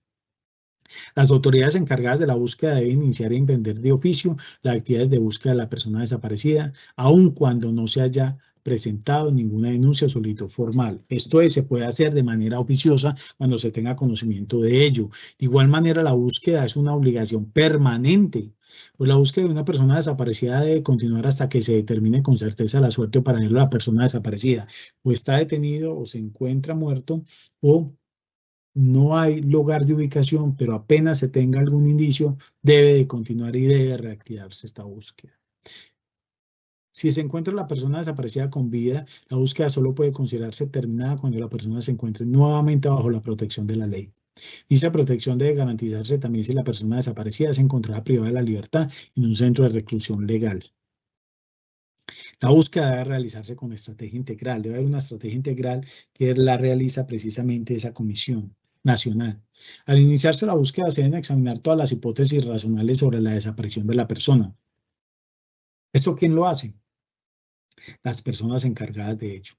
Las autoridades encargadas de la búsqueda deben iniciar y emprender de oficio las actividades de búsqueda de la persona desaparecida, aun cuando no se haya presentado ninguna denuncia o solicitud formal. Esto se puede hacer de manera oficiosa cuando se tenga conocimiento de ello. De igual manera, la búsqueda es una obligación permanente, pues la búsqueda de una persona desaparecida debe continuar hasta que se determine con certeza la suerte o paradero de la persona desaparecida, o está detenido o se encuentra muerto o no hay lugar de ubicación, pero apenas se tenga algún indicio, debe de continuar y debe reactivarse esta búsqueda. Si se encuentra la persona desaparecida con vida, la búsqueda solo puede considerarse terminada cuando la persona se encuentre nuevamente bajo la protección de la ley. Dicha protección debe garantizarse también si la persona desaparecida se encontrará privada de la libertad en un centro de reclusión legal. La búsqueda debe realizarse con estrategia integral. Debe haber una estrategia integral que la realiza precisamente esa comisión nacional. Al iniciarse la búsqueda se deben examinar todas las hipótesis razonables sobre la desaparición de la persona. ¿Esto quién lo hace? Las personas encargadas de ello.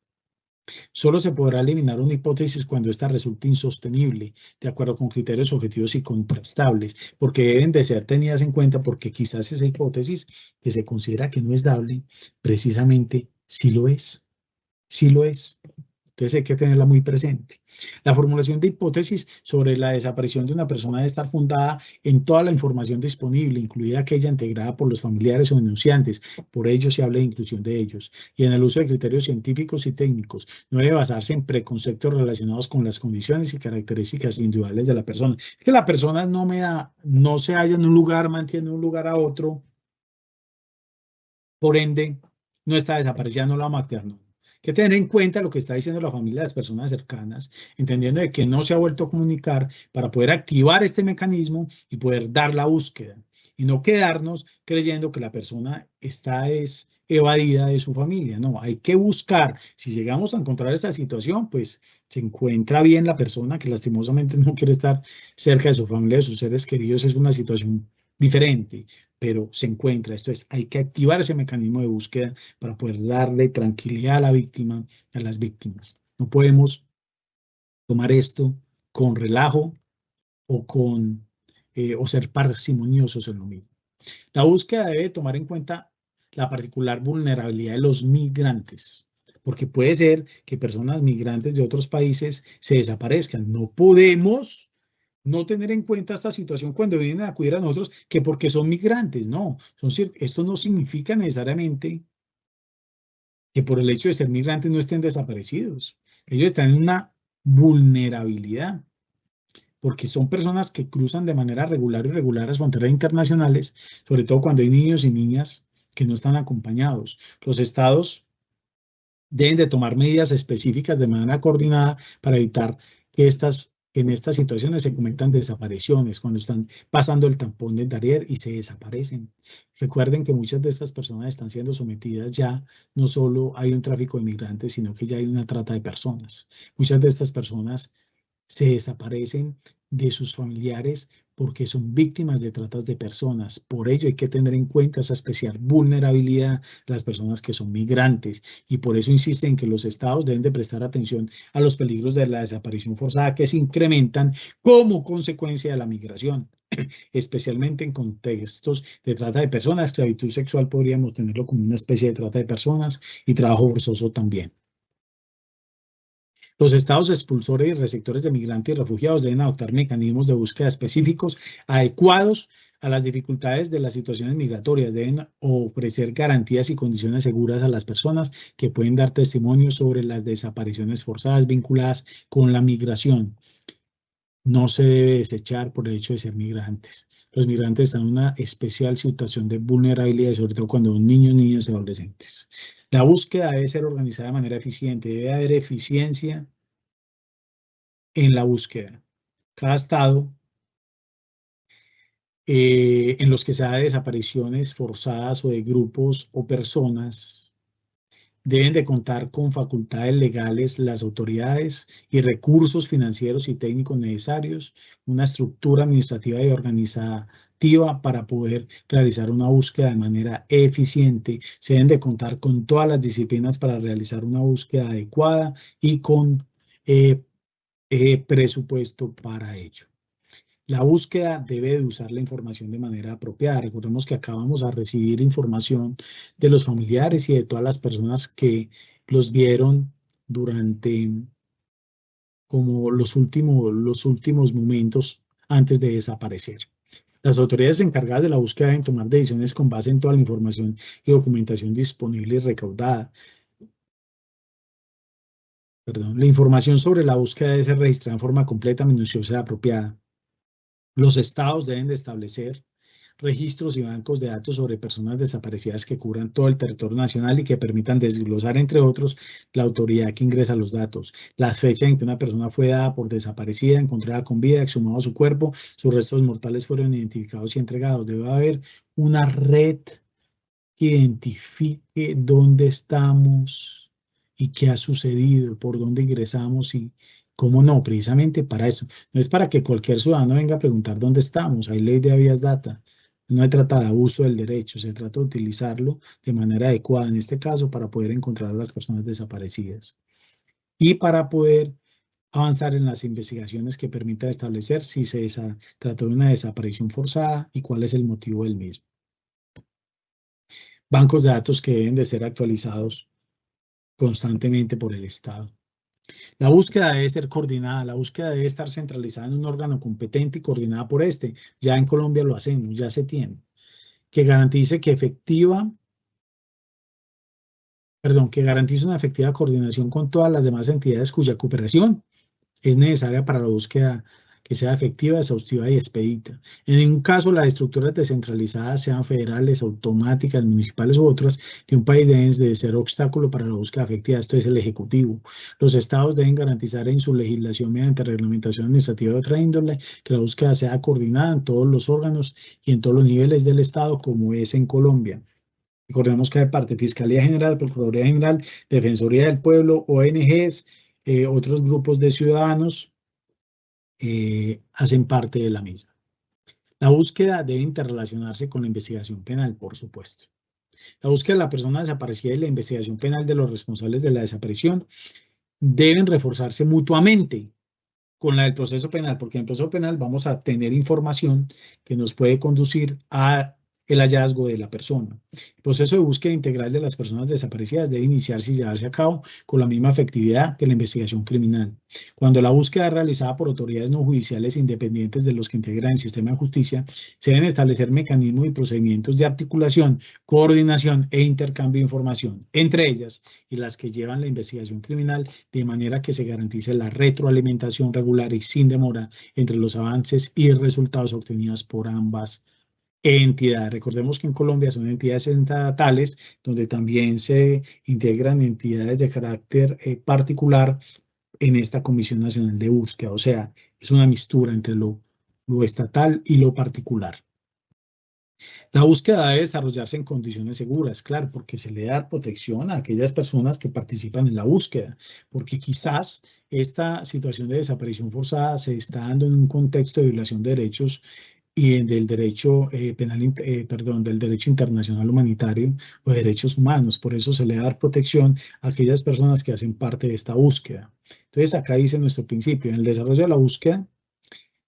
Solo se podrá eliminar una hipótesis cuando ésta resulte insostenible, de acuerdo con criterios objetivos y contrastables, porque deben de ser tenidas en cuenta, porque quizás esa hipótesis que se considera que no es dable, precisamente sí lo es. Sí lo es. Entonces hay que tenerla muy presente. La formulación de hipótesis sobre la desaparición de una persona debe estar fundada en toda la información disponible, incluida aquella integrada por los familiares o denunciantes. Por ello se habla de inclusión de ellos. Y en el uso de criterios científicos y técnicos. No debe basarse en preconceptos relacionados con las condiciones y características individuales de la persona. Es que la persona no se halla en un lugar, mantiene un lugar a otro, por ende, no está desaparecida, no la vamos a activar, no. Hay que tener en cuenta lo que está diciendo la familia de las personas cercanas, entendiendo de que no se ha vuelto a comunicar para poder activar este mecanismo y poder dar la búsqueda y no quedarnos creyendo que la persona está evadida de su familia. No, hay que buscar. Si llegamos a encontrar esta situación, pues se encuentra bien la persona que lastimosamente no quiere estar cerca de su familia, de sus seres queridos, es una situación diferente, pero se encuentra. Esto es, hay que activar ese mecanismo de búsqueda para poder darle tranquilidad a la víctima, a las víctimas. No podemos tomar esto con relajo o ser parsimoniosos en lo mismo. La búsqueda debe tomar en cuenta la particular vulnerabilidad de los migrantes, porque puede ser que personas migrantes de otros países se desaparezcan. No podemos no tener en cuenta esta situación cuando vienen a acudir a nosotros, que porque son migrantes, no. Esto no significa necesariamente que por el hecho de ser migrantes no estén desaparecidos. Ellos están en una vulnerabilidad, porque son personas que cruzan de manera regular y irregular las fronteras internacionales, sobre todo cuando hay niños y niñas que no están acompañados. Los estados deben de tomar medidas específicas de manera coordinada para evitar que en estas situaciones se cometan desapariciones, cuando están pasando el tampón de Darier y se desaparecen. Recuerden que muchas de estas personas están siendo sometidas ya, no solo hay un tráfico de migrantes, sino que ya hay una trata de personas. Muchas de estas personas se desaparecen de sus familiares porque son víctimas de tratas de personas. Por ello hay que tener en cuenta esa especial vulnerabilidad de las personas que son migrantes y por eso insisten en que los estados deben de prestar atención a los peligros de la desaparición forzada que se incrementan como consecuencia de la migración, especialmente en contextos de trata de personas. Esclavitud sexual podríamos tenerlo como una especie de trata de personas y trabajo forzoso también. Los estados expulsores y receptores de migrantes y refugiados deben adoptar mecanismos de búsqueda específicos adecuados a las dificultades de las situaciones migratorias. Deben ofrecer garantías y condiciones seguras a las personas que pueden dar testimonio sobre las desapariciones forzadas vinculadas con la migración. No se debe desechar por el hecho de ser migrantes. Los migrantes están en una especial situación de vulnerabilidad, sobre todo cuando son niños, niñas y adolescentes. La búsqueda debe ser organizada de manera eficiente, debe haber eficiencia en la búsqueda. Cada estado en los que se hagan desapariciones forzadas o de grupos o personas deben de contar con facultades legales las autoridades y recursos financieros y técnicos necesarios, una estructura administrativa y organizativa para poder realizar una búsqueda de manera eficiente. Se deben de contar con todas las disciplinas para realizar una búsqueda adecuada y con presupuesto para ello. La búsqueda debe de usar la información de manera apropiada. Recordemos que acabamos a recibir información de los familiares y de todas las personas que los vieron durante como los últimos momentos antes de desaparecer. Las autoridades encargadas de la búsqueda deben tomar decisiones con base en toda la información y documentación disponible y recaudada. La información sobre la búsqueda debe ser registrada en forma completa, minuciosa y apropiada. Los estados deben de establecer registros y bancos de datos sobre personas desaparecidas que cubran todo el territorio nacional y que permitan desglosar, entre otros, la autoridad que ingresa los datos, las fechas en que una persona fue dada por desaparecida, encontrada con vida, exhumado su cuerpo, sus restos mortales fueron identificados y entregados. Debe haber una red que identifique dónde estamos y qué ha sucedido, por dónde ingresamos y cómo no, precisamente para eso. No es para que cualquier ciudadano venga a preguntar dónde estamos, hay ley de habeas data. No se trata de abuso del derecho, se trata de utilizarlo de manera adecuada, en este caso, para poder encontrar a las personas desaparecidas y para poder avanzar en las investigaciones que permitan establecer si se trató de una desaparición forzada y cuál es el motivo del mismo. Bancos de datos que deben de ser actualizados constantemente por el Estado. La búsqueda debe ser coordinada, la búsqueda debe estar centralizada en un órgano competente y coordinada por este. Ya en Colombia lo hacemos, ya se tiene. Que garantice que garantice una efectiva coordinación con todas las demás entidades cuya cooperación es necesaria para la búsqueda que sea efectiva, exhaustiva y expedita. En ningún caso, las estructuras descentralizadas, sean federales, automáticas, municipales u otras, de un país deben de ser obstáculo para la búsqueda efectiva. Esto es el Ejecutivo. Los estados deben garantizar en su legislación mediante reglamentación administrativa de otra índole que la búsqueda sea coordinada en todos los órganos y en todos los niveles del Estado, como es en Colombia. Recordemos que hay parte Fiscalía General, Procuraduría General, Defensoría del Pueblo, ONGs, otros grupos de ciudadanos hacen parte de la misma. La búsqueda debe interrelacionarse con la investigación penal, por supuesto. La búsqueda de la persona desaparecida y la investigación penal de los responsables de la desaparición deben reforzarse mutuamente con la del proceso penal, porque en el proceso penal vamos a tener información que nos puede conducir a el hallazgo de la persona. El proceso de búsqueda integral de las personas desaparecidas debe iniciarse y llevarse a cabo con la misma efectividad que la investigación criminal. Cuando la búsqueda es realizada por autoridades no judiciales independientes de los que integran el sistema de justicia, se deben establecer mecanismos y procedimientos de articulación, coordinación e intercambio de información entre ellas y las que llevan la investigación criminal, de manera que se garantice la retroalimentación regular y sin demora entre los avances y resultados obtenidos por ambas entidades. Recordemos que en Colombia son entidades estatales donde también se integran entidades de carácter particular en esta Comisión Nacional de Búsqueda. O sea, es una mixtura entre lo estatal y lo particular. La búsqueda debe desarrollarse en condiciones seguras, claro, porque se le da protección a aquellas personas que participan en la búsqueda, porque quizás esta situación de desaparición forzada se está dando en un contexto de violación de derechos y del derecho del derecho internacional humanitario o de derechos humanos. Por eso se le da protección a aquellas personas que hacen parte de esta búsqueda. Entonces, acá dice nuestro principio: en el desarrollo de la búsqueda,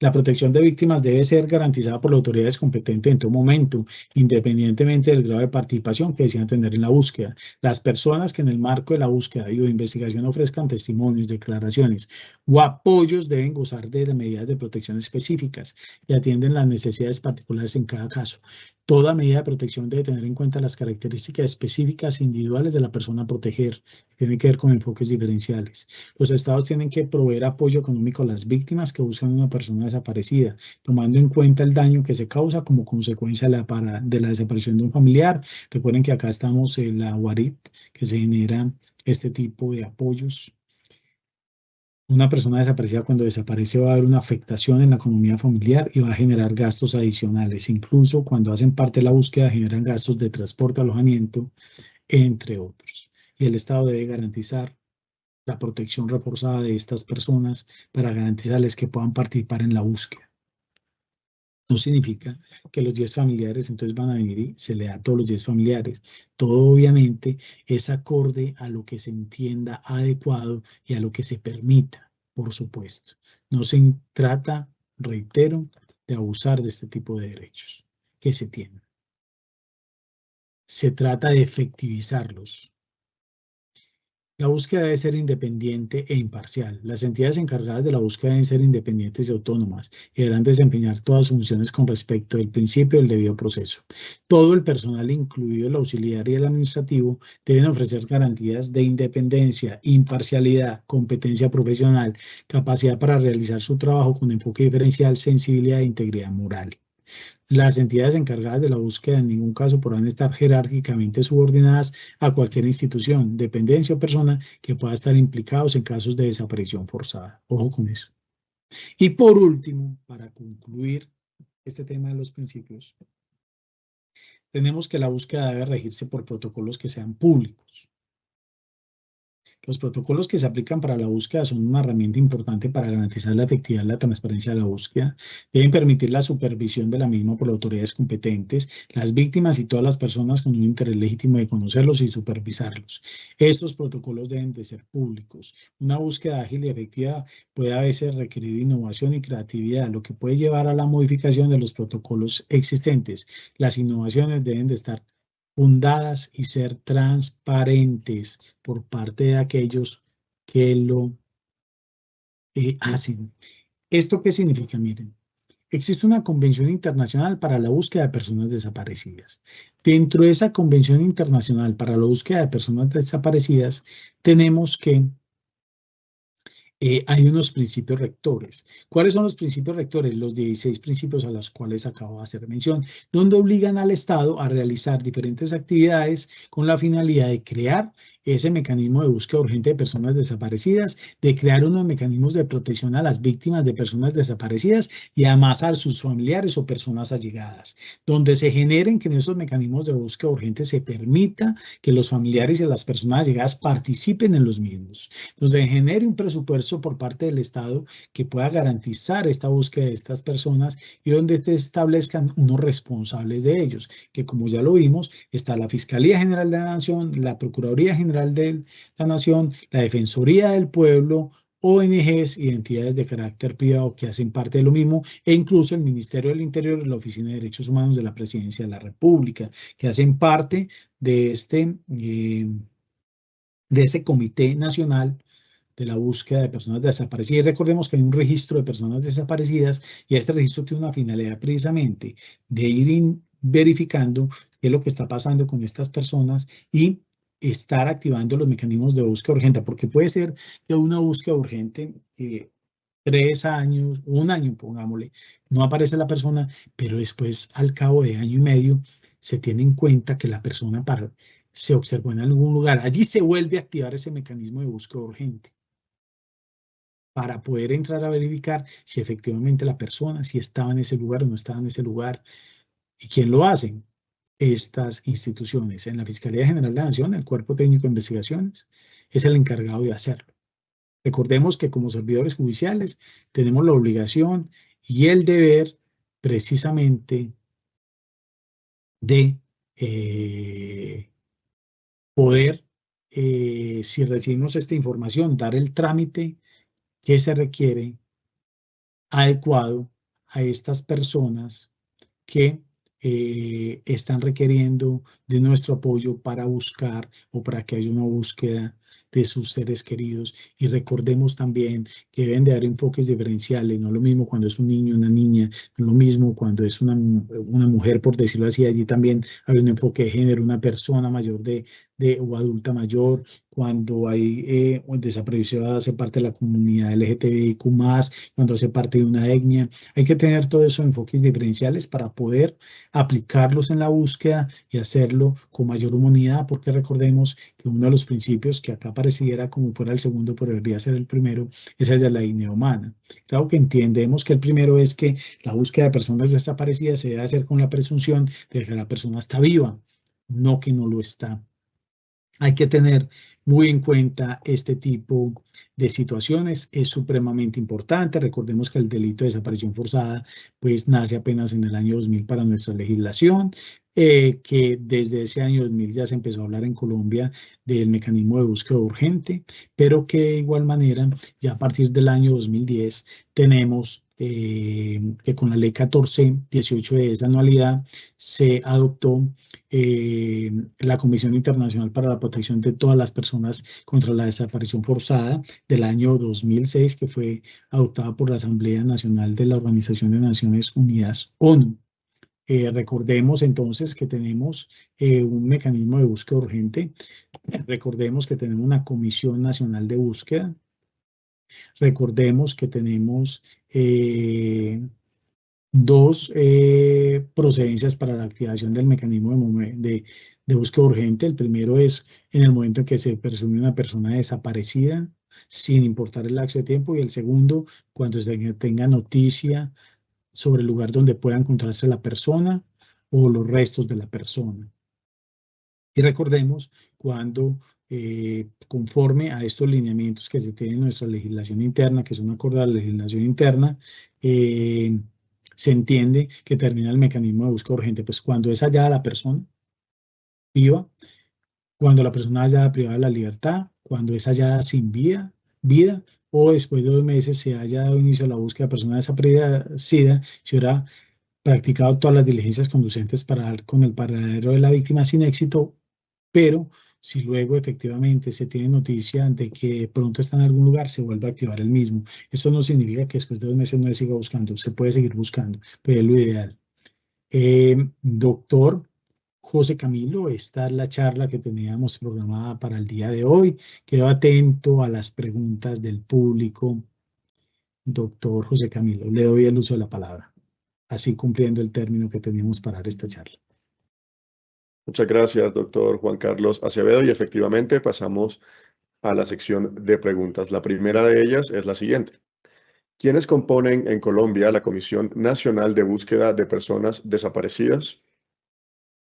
la protección de víctimas debe ser garantizada por las autoridades competentes en todo momento, independientemente del grado de participación que decidan tener en la búsqueda. Las personas que en el marco de la búsqueda y o investigación ofrezcan testimonios, declaraciones o apoyos deben gozar de las medidas de protección específicas y atienden las necesidades particulares en cada caso. Toda medida de protección debe tener en cuenta las características específicas individuales de la persona a proteger. Tiene que ver con enfoques diferenciales. Los estados tienen que proveer apoyo económico a las víctimas que buscan una persona desaparecida, tomando en cuenta el daño que se causa como consecuencia de la desaparición de un familiar. Recuerden que acá estamos en la UARIT, que se generan este tipo de apoyos. Una persona desaparecida, cuando desaparece, va a haber una afectación en la economía familiar y va a generar gastos adicionales. Incluso cuando hacen parte de la búsqueda, generan gastos de transporte, alojamiento, entre otros. Y el Estado debe garantizar la protección reforzada de estas personas para garantizarles que puedan participar en la búsqueda. No significa que los 10 familiares entonces van a venir y se le da a todos los 10 familiares. Todo obviamente es acorde a lo que se entienda adecuado y a lo que se permita, por supuesto. No se trata, reitero, de abusar de este tipo de derechos que se tienen. Se trata de efectivizarlos. La búsqueda debe ser independiente e imparcial. Las entidades encargadas de la búsqueda deben ser independientes y autónomas y deberán desempeñar todas sus funciones con respecto al principio del debido proceso. Todo el personal, incluido el auxiliar y el administrativo, deben ofrecer garantías de independencia, imparcialidad, competencia profesional, capacidad para realizar su trabajo con enfoque diferencial, sensibilidad e integridad moral. Las entidades encargadas de la búsqueda en ningún caso podrán estar jerárquicamente subordinadas a cualquier institución, dependencia o persona que pueda estar implicados en casos de desaparición forzada. Ojo con eso. Y por último, para concluir este tema de los principios, tenemos que la búsqueda debe regirse por protocolos que sean públicos. Los protocolos que se aplican para la búsqueda son una herramienta importante para garantizar la efectividad y la transparencia de la búsqueda. Deben permitir la supervisión de la misma por las autoridades competentes, las víctimas y todas las personas con un interés legítimo de conocerlos y supervisarlos. Estos protocolos deben de ser públicos. Una búsqueda ágil y efectiva puede a veces requerir innovación y creatividad, lo que puede llevar a la modificación de los protocolos existentes. Las innovaciones deben de estar fundadas y ser transparentes por parte de aquellos que lo hacen. ¿Esto qué significa? Miren, existe una convención internacional para la búsqueda de personas desaparecidas. Dentro de esa convención internacional para la búsqueda de personas desaparecidas, tenemos que hay unos principios rectores. ¿Cuáles son los principios rectores? Los 16 principios a los cuales acabo de hacer mención, donde obligan al Estado a realizar diferentes actividades con la finalidad de crear ese mecanismo de búsqueda urgente de personas desaparecidas, de crear unos mecanismos de protección a las víctimas de personas desaparecidas y además a sus familiares o personas allegadas, donde se generen que en esos mecanismos de búsqueda urgente se permita que los familiares y las personas allegadas participen en los mismos, donde genere un presupuesto por parte del Estado que pueda garantizar esta búsqueda de estas personas y donde se establezcan unos responsables de ellos, que como ya lo vimos, está la Fiscalía General de la Nación, la Procuraduría General de la Nación, la Defensoría del Pueblo, ONGs y entidades de carácter privado que hacen parte de lo mismo, e incluso el Ministerio del Interior y la Oficina de Derechos Humanos de la Presidencia de la República, que hacen parte de este Comité Nacional de la búsqueda de personas desaparecidas. Y recordemos que hay un registro de personas desaparecidas y este registro tiene una finalidad precisamente de ir verificando qué es lo que está pasando con estas personas y estar activando los mecanismos de búsqueda urgente, porque puede ser que una búsqueda urgente, 3 años, un año, pongámosle, no aparece la persona, pero después, al cabo de año y medio, se tiene en cuenta que la persona se observó en algún lugar. Allí se vuelve a activar ese mecanismo de búsqueda urgente para poder entrar a verificar si efectivamente la persona, si estaba en ese lugar o no estaba en ese lugar. ¿Y quién lo hace? Estas instituciones. En la Fiscalía General de la Nación, el Cuerpo Técnico de Investigaciones, es el encargado de hacerlo. Recordemos que como servidores judiciales tenemos la obligación y el deber precisamente de poder, si recibimos esta información, dar el trámite que se requiere adecuado a estas personas que están requiriendo de nuestro apoyo para buscar o para que haya una búsqueda de sus seres queridos. Y recordemos también que deben de dar enfoques diferenciales, no lo mismo cuando es un niño, una niña, no lo mismo cuando es una mujer, por decirlo así, allí también hay un enfoque de género, una persona mayor o adulta mayor, cuando hay desaparición hace parte de la comunidad LGTBIQ+, cuando hace parte de una etnia. Hay que tener todos esos enfoques diferenciales para poder aplicarlos en la búsqueda y hacerlo con mayor humanidad, porque recordemos que uno de los principios que acá pareciera como fuera el segundo, pero debería ser el primero, es el de la dignidad humana. Claro que entendemos que el primero es que la búsqueda de personas desaparecidas se debe hacer con la presunción de que la persona está viva, no que no lo está. Hay que tener muy en cuenta este tipo de situaciones, es supremamente importante. Recordemos que el delito de desaparición forzada pues nace apenas en el año 2000 para nuestra legislación, que desde ese año 2000 ya se empezó a hablar en Colombia del mecanismo de búsqueda urgente, pero que de igual manera ya a partir del año 2010 tenemos que con la ley 1418 de esa anualidad se adoptó la Comisión Internacional para la Protección de todas las personas contra la desaparición forzada del año 2006, que fue adoptada por la Asamblea Nacional de la Organización de Naciones Unidas, ONU. Recordemos entonces que tenemos un mecanismo de búsqueda urgente, recordemos que tenemos una Comisión Nacional de Búsqueda, recordemos que tenemos dos procedencias para la activación del mecanismo de búsqueda urgente. El primero es en el momento en que se presume una persona desaparecida, sin importar el lapso de tiempo, y el segundo, cuando se tenga noticia sobre el lugar donde pueda encontrarse la persona o los restos de la persona. Y recordemos cuando, conforme a estos lineamientos que se tienen en nuestra legislación interna, que son acorde a la legislación interna, se entiende que termina el mecanismo de búsqueda urgente, pues cuando es hallada la persona viva, cuando la persona haya privada de la libertad, cuando es hallada sin vida, o después de 2 meses se haya dado inicio a la búsqueda de persona desaparecida, se habrá practicado todas las diligencias conducentes para dar con el paradero de la víctima sin éxito, pero Si luego efectivamente se tiene noticia de que de pronto está en algún lugar, se vuelve a activar el mismo. Eso no significa que después de 2 meses no se siga buscando, se puede seguir buscando, pero es lo ideal. Doctor José Camilo, esta es la charla que teníamos programada para el día de hoy. Quedo atento a las preguntas del público. Doctor José Camilo, le doy el uso de la palabra, así cumpliendo el término que teníamos para esta charla. Muchas gracias, doctor Juan Carlos Acevedo. Y efectivamente pasamos a la sección de preguntas. La primera de ellas es la siguiente. ¿Quiénes componen en Colombia la Comisión Nacional de Búsqueda de Personas Desaparecidas?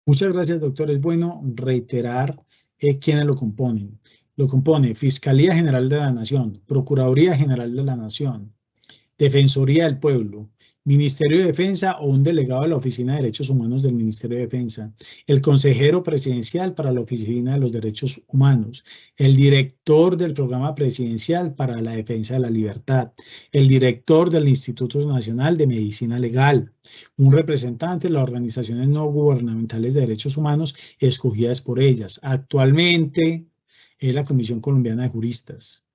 Muchas gracias, doctor. Es bueno reiterar quiénes lo componen. Lo compone Fiscalía General de la Nación, Procuraduría General de la Nación, Defensoría del Pueblo, Ministerio de Defensa o un delegado de la Oficina de Derechos Humanos del Ministerio de Defensa, el consejero presidencial para la Oficina de los Derechos Humanos, el director del Programa Presidencial para la Defensa de la Libertad, el director del Instituto Nacional de Medicina Legal, un representante de las organizaciones no gubernamentales de derechos humanos escogidas por ellas. Actualmente es la Comisión Colombiana de Juristas.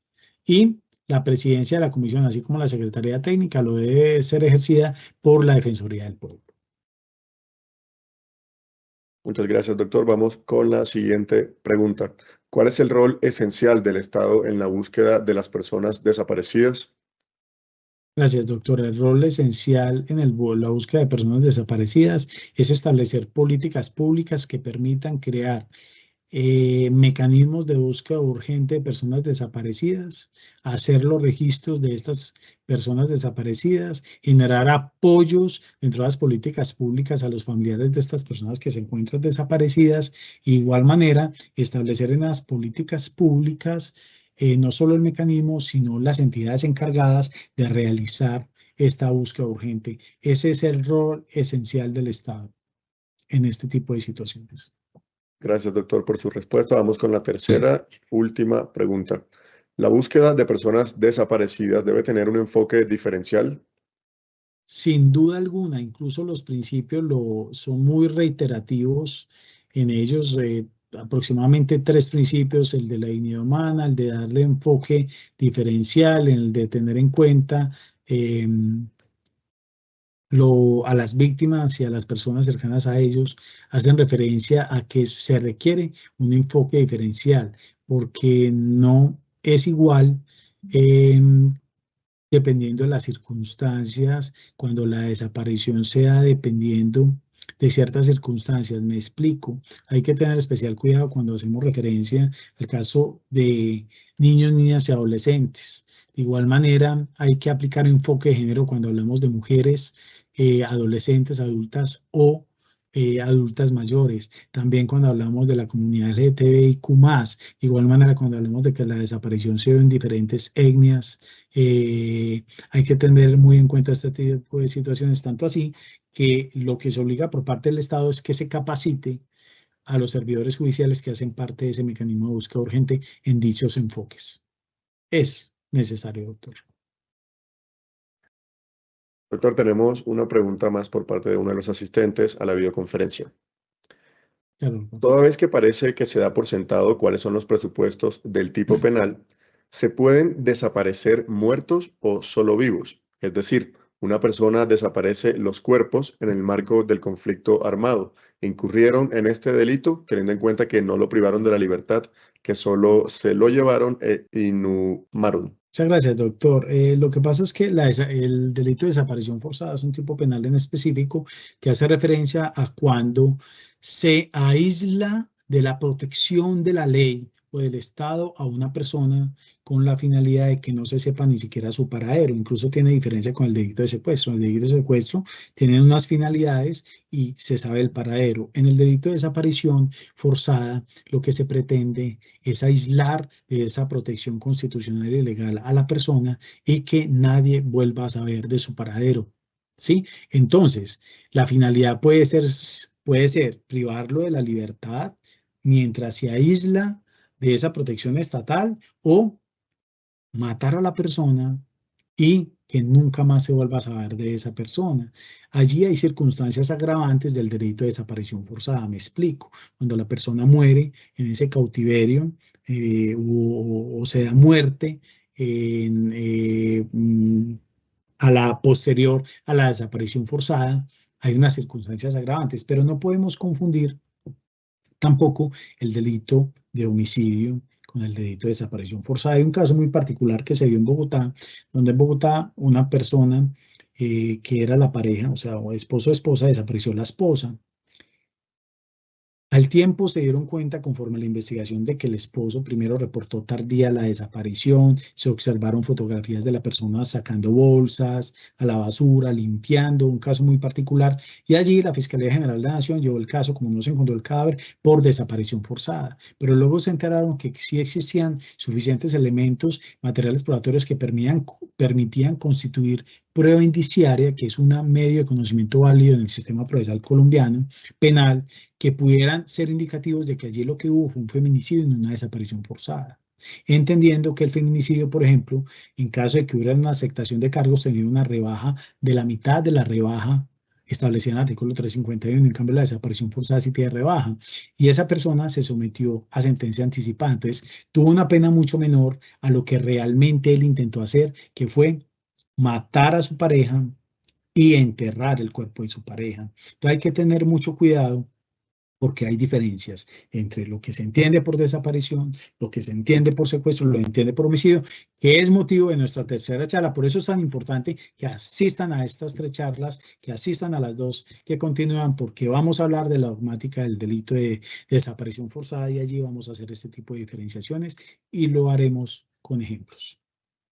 Y la presidencia de la comisión, así como la secretaría técnica, lo debe ser ejercida por la Defensoría del Pueblo. Muchas gracias, doctor. Vamos con la siguiente pregunta. ¿Cuál es el rol esencial del Estado en la búsqueda de las personas desaparecidas? Gracias, doctor. El rol esencial en la búsqueda de personas desaparecidas es establecer políticas públicas que permitan crear mecanismos de búsqueda urgente de personas desaparecidas, hacer los registros de estas personas desaparecidas, generar apoyos dentro de las políticas públicas a los familiares de estas personas que se encuentran desaparecidas, y de igual manera establecer en las políticas públicas no solo el mecanismo, sino las entidades encargadas de realizar esta búsqueda urgente. Ese es el rol esencial del Estado en este tipo de situaciones. Gracias, doctor, por su respuesta. Vamos con la tercera y última pregunta. ¿La búsqueda de personas desaparecidas debe tener un enfoque diferencial? Sin duda alguna, incluso los principios son muy reiterativos en ellos. Aproximadamente 3 principios: el de la dignidad humana, el de darle enfoque diferencial, el de tener en cuenta a las víctimas y a las personas cercanas a ellos. Hacen referencia a que se requiere un enfoque diferencial, porque no es igual dependiendo de las circunstancias, cuando la desaparición se da dependiendo de ciertas circunstancias. Me explico. Hay que tener especial cuidado cuando hacemos referencia al caso de niños, niñas y adolescentes. De igual manera, hay que aplicar enfoque de género cuando hablamos de mujeres, adolescentes, adultas o adultas mayores. También cuando hablamos de la comunidad LGTBIQ+, de igual manera cuando hablamos de que la desaparición se dio en diferentes etnias, hay que tener muy en cuenta este tipo de situaciones, tanto así que lo que se obliga por parte del Estado es que se capacite a los servidores judiciales que hacen parte de ese mecanismo de búsqueda urgente en dichos enfoques. Es necesario, doctor. Doctor, tenemos una pregunta más por parte de uno de los asistentes a la videoconferencia. Claro. Toda vez que parece que se da por sentado cuáles son los presupuestos del tipo penal, ¿se pueden desaparecer muertos o solo vivos? Es decir, una persona desaparece los cuerpos en el marco del conflicto armado. ¿Incurrieron en este delito, teniendo en cuenta que no lo privaron de la libertad, que solo se lo llevaron e inhumaron? Muchas gracias, doctor. Lo que pasa es que el delito de desaparición forzada es un tipo penal en específico que hace referencia a cuando se aísla de la protección de la ley o del Estado a una persona con la finalidad de que no se sepa ni siquiera su paradero. Incluso tiene diferencia con el delito de secuestro. El delito de secuestro tiene unas finalidades y se sabe el paradero. En el delito de desaparición forzada, lo que se pretende es aislar de esa protección constitucional y legal a la persona y que nadie vuelva a saber de su paradero. ¿Sí? Entonces, la finalidad puede ser privarlo de la libertad mientras se aísla de esa protección estatal, o matar a la persona y que nunca más se vuelva a saber de esa persona. Allí hay circunstancias agravantes del delito de desaparición forzada. Me explico. Cuando la persona muere en ese cautiverio o se da muerte en, a la posterior a la desaparición forzada, hay unas circunstancias agravantes, pero no podemos confundir tampoco el delito de homicidio con el delito de desaparición forzada. Hay un caso muy particular que se dio en Bogotá, donde en Bogotá una persona que era la pareja, o sea, o esposo o esposa, desapareció la esposa. Al tiempo se dieron cuenta, conforme a la investigación, de que el esposo primero reportó tardía la desaparición, se observaron fotografías de la persona sacando bolsas a la basura, limpiando, un caso muy particular, y allí la Fiscalía General de la Nación llevó el caso, como no se encontró el cadáver, por desaparición forzada. Pero luego se enteraron que sí existían suficientes elementos materiales probatorios que permitían constituir prueba indiciaria, que es un medio de conocimiento válido en el sistema procesal colombiano penal, que pudieran ser indicativos de que allí lo que hubo fue un feminicidio y no una desaparición forzada. Entendiendo que el feminicidio, por ejemplo, en caso de que hubiera una aceptación de cargos, tenía una rebaja de la mitad de la rebaja establecida en el artículo 351, en cambio la desaparición forzada sí tiene rebaja, y esa persona se sometió a sentencia anticipada, entonces tuvo una pena mucho menor a lo que realmente él intentó hacer, que fue matar a su pareja y enterrar el cuerpo de su pareja. Entonces hay que tener mucho cuidado porque hay diferencias entre lo que se entiende por desaparición, lo que se entiende por secuestro, lo que se entiende por homicidio, que es motivo de nuestra tercera charla. Por eso es tan importante que asistan a estas 3 charlas, que asistan a las 2 que continúan, porque vamos a hablar de la dogmática del delito de desaparición forzada y allí vamos a hacer este tipo de diferenciaciones y lo haremos con ejemplos.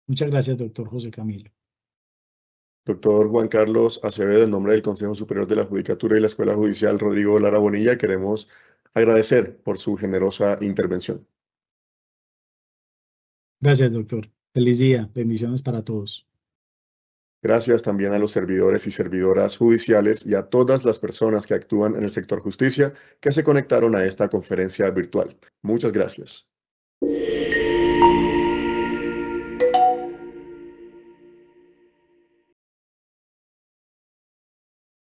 Muchas gracias, doctor José Camilo. Doctor Juan Carlos Acevedo, en nombre del Consejo Superior de la Judicatura y la Escuela Judicial Rodrigo Lara Bonilla, queremos agradecer por su generosa intervención. Gracias, doctor. Feliz día. Bendiciones para todos. Gracias también a los servidores y servidoras judiciales y a todas las personas que actúan en el sector justicia que se conectaron a esta conferencia virtual. Muchas gracias.